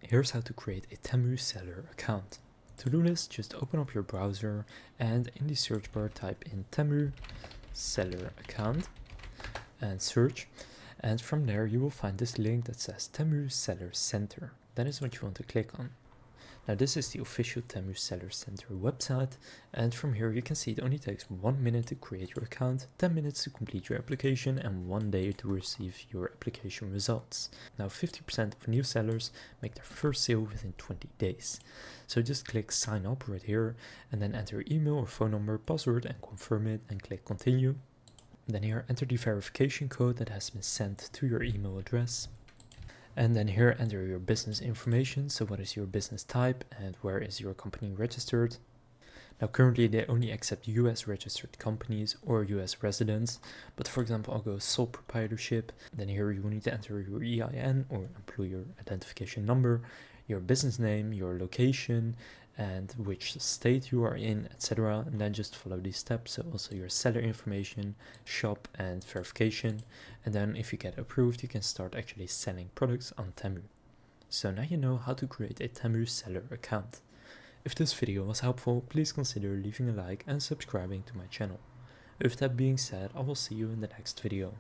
Here's how to create a Temu Seller account. To do this, just open up your browser and in the search bar type in Temu Seller Account and search, and from there you will find this link that says Temu Seller Center. That is what you want to click on. Now this is the official Temu Seller Center website, and from here you can see it only takes 1 minute to create your account, 10 minutes to complete your application, and 1 day to receive your application results. Now 50% of new sellers make their first sale within 20 days. So just click sign up right here and then enter email or phone number, password, and confirm it, and click continue. Then here enter the verification code that has been sent to your email address. And then here enter your business information, so what is your business type and where is your company registered. Now currently they only accept US registered companies or US residents, but for example I'll go sole proprietorship. Then here you will need to enter your EIN or employer identification number, your business name, your location, and which state you are in, etc. And then just follow these steps, so also your seller information, shop, and verification. And then if you get approved, you can start actually selling products on Temu. So now you know how to create a Temu Seller account. If this video was helpful, please consider leaving a like and subscribing to my channel. With that being said, I will see you in the next video.